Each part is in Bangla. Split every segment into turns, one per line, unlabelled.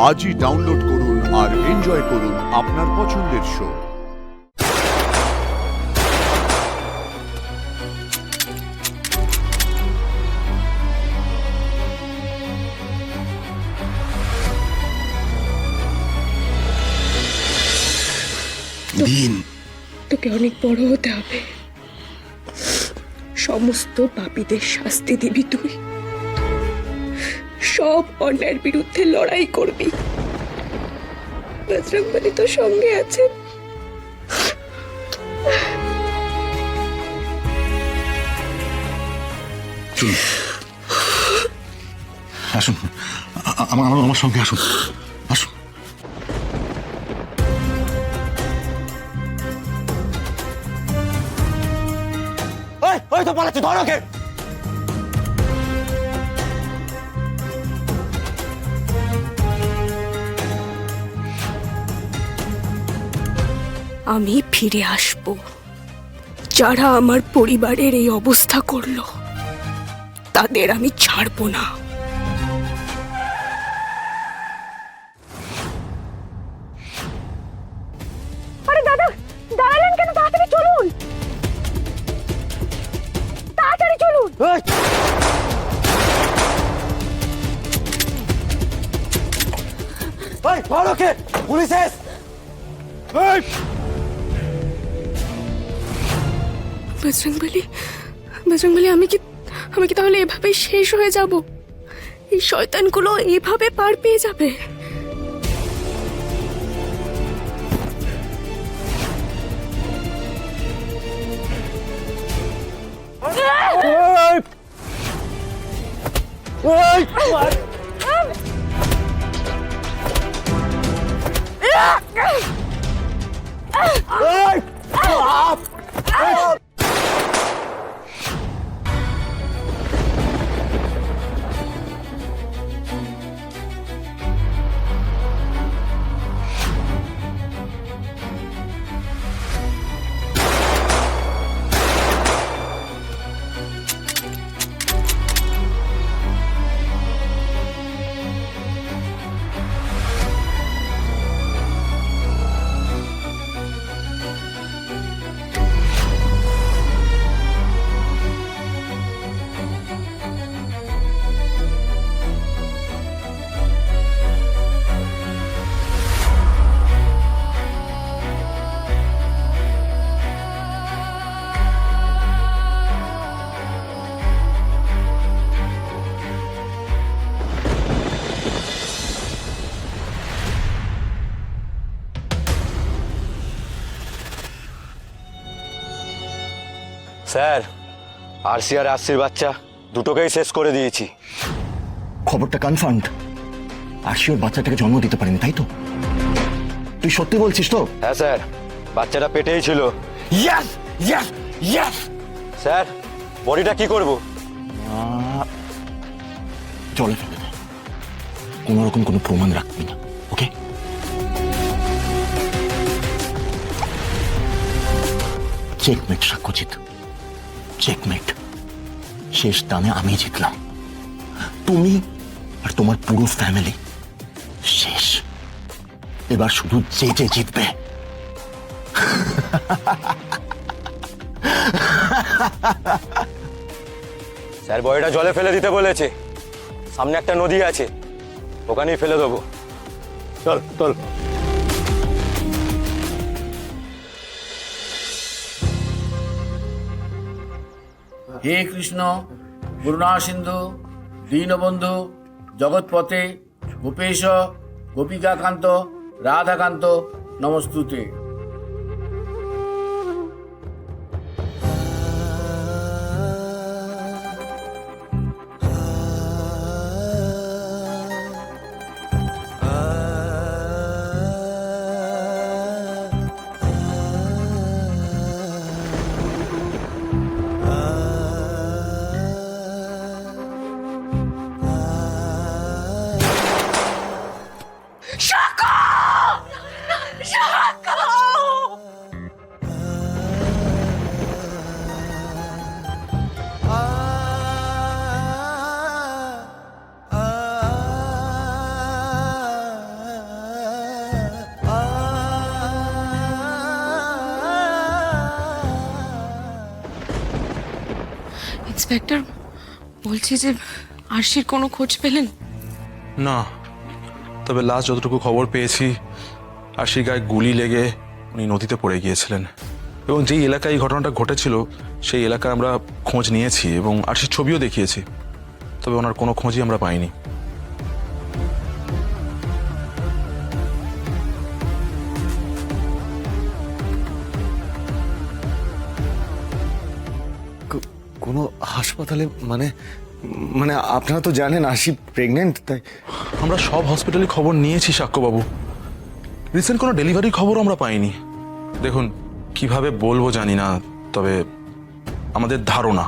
আজই ডাউনলোড করুন আর এনজয় করুন আপনার পছন্দের শো।
দিন
তোকে অনেক বড় হতে হবে, সমস্ত পাপীদের শাস্তি দিবি তুই, সব অন্যায়ের বিরুদ্ধে লড়াই করবি। বজরংবলী তোর সঙ্গে আছে।
আসুন, আমার সঙ্গে আসুন, আসুন। ওই তো পালাচ্ছে, ধরো কে?
আমি ফিরে আসব। যারা আমার পরিবারের এই অবস্থা করলো তাদের আমি ছাড়বো না। আরে দাদা, দাঁড়ালেন কেন? তাড়াতাড়ি চলুন, তাড়াতাড়ি চলুন।
ধরো কে? পুলিশ এস।
বজরংবলী, বজরংবলী, আমি কি তাহলে এভাবেই শেষ হয়ে যাব? এই শয়তানগুলো এভাবে পার পেয়ে যাবে?
স্যার, আরসি আর আরসির বাচ্চা দুটোকেই শেষ করে দিয়েছি।
খবরটা কনফার্মড। আরশি ওর বাচ্চাটাকে জন্ম দিতে পারেনি, তাই তো? তুই সত্যি বলছিস তো?
হ্যাঁ স্যার, বাচ্চাটা পেটেই ছিল।
Yes, yes, yes.
স্যার, বডিটা কি করব?
জলে ফেলে দে, কোনো রকম কোনো প্রমাণ রাখবি না, ওকে? Checkmate সাক্ষ্যজিৎ, checkmate. শেষ দানে আমি জিতলাম, তুমি আর তোমার পুরো ফ্যামিলি শেষ। এবার শুধু যে জিতবে।
স্যার, বডিটা জলে ফেলে দিতে বলেছে। সামনে একটা নদী আছে, ওখানেই ফেলে দেবো। চল চল।
হে কৃষ্ণ করুণা সিন্ধু দীনবন্ধু জগৎপতে গোপেশ গোপিকাকান্ত রাধাকান্ত নমস্তুতে।
শাকা! শাকা! ইন্সপেক্টর, বলছি যে আরশির কোনো খোঁজ পেলেন?
না, তবে লাস্ট যতটুকু খবর পেয়েছি আরশির গায়ে গুলি লেগে উনি নদীতে পড়ে গিয়েছিলেন, এবং যেই এলাকায় এই ঘটনাটা ঘটেছিল সেই এলাকায় আমরা খোঁজ নিয়েছি এবং আরশির ছবিও দেখিয়েছি, তবে ওনার কোনো খোঁজই আমরা পাইনি।
কোনো হাসপাতালে মানে মানে আপনারা তো জানেন আশি প্রেগনেন্ট, তাই
আমরা সব হসপিটালে খবর নিয়েছি সাক্ষ্যবাবু, রিসেন্ট কোনো ডেলিভারি খবর আমরা পাইনি। দেখুন, কিভাবে বলবো জানি না, তবে আমাদের ধারণা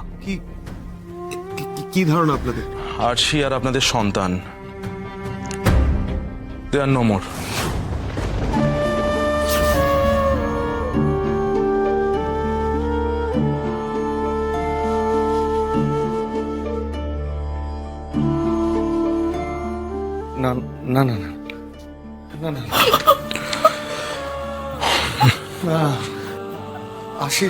কি ধারণা আপনাদের?
আরশি আর আপনাদের সন্তান দে আর নো মোর।
না না না না না না না আশি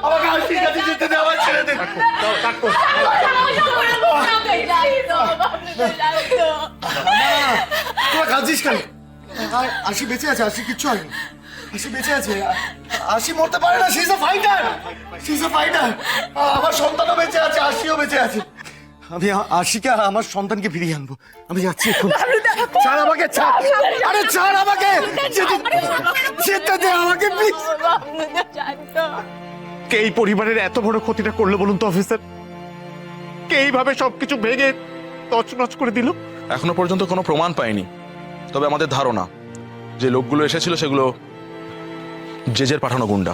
আমাকে আশির কাছে যেতে দে, আমার ছেড়ে দে। তোরা কাঁদছিস কেন? আশি বেঁচে আছে, আশি কিচ্ছু হয়নি, আশি বেঁচে আছে, আশি মরতে পারে না, she is a fighter, she is a fighter. আমার সন্তানও বেঁচে আছে, আশিও বেঁচে আছে। আমি আশিকে আর আমার সন্তানকে ফিরিয়ে আনবো। আমি যাচ্ছি এখন। ছাড় আমাকে, ছাড়, আরে ছাড় আমাকে, যেতে দে আমাকে প্লিজ।
কে এই পরিবারের এত বড় ক্ষতিটা করলো বলুন তো অফিসার? কে এইভাবে সবকিছু ভেঙে তছনছ করে দিল?
এখনো পর্যন্ত কোনো প্রমাণ পাইনি, তবে আমাদের ধারণা যে লোকগুলো এসেছিল সেগুলো জেজের পাঠানো গুন্ডা।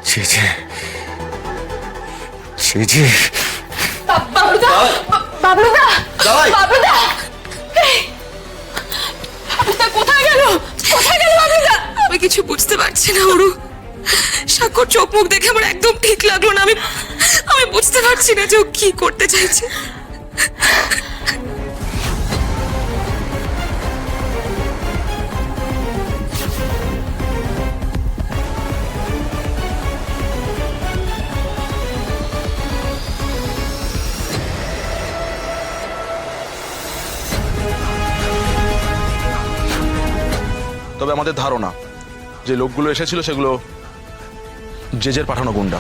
ছেছে ছেছে
বাবলুদা, বাবলুদা, বাবলুদা, বাবলুদা কোথায় গেল? কোথায় গেল বাবলুদা? আমি কিছু বুঝতে পারছি না অরু। সাক্ষর চোখ মুখ দেখে আমার একদম ঠিক লাগলো না। আমি বুঝতে পারছি না যে ও কি করতে চাইছে।
তবে আমাদের ধারণা যে লোকগুলো এসেছিল সেগুলো জেজের পাঠানো গুন্ডা।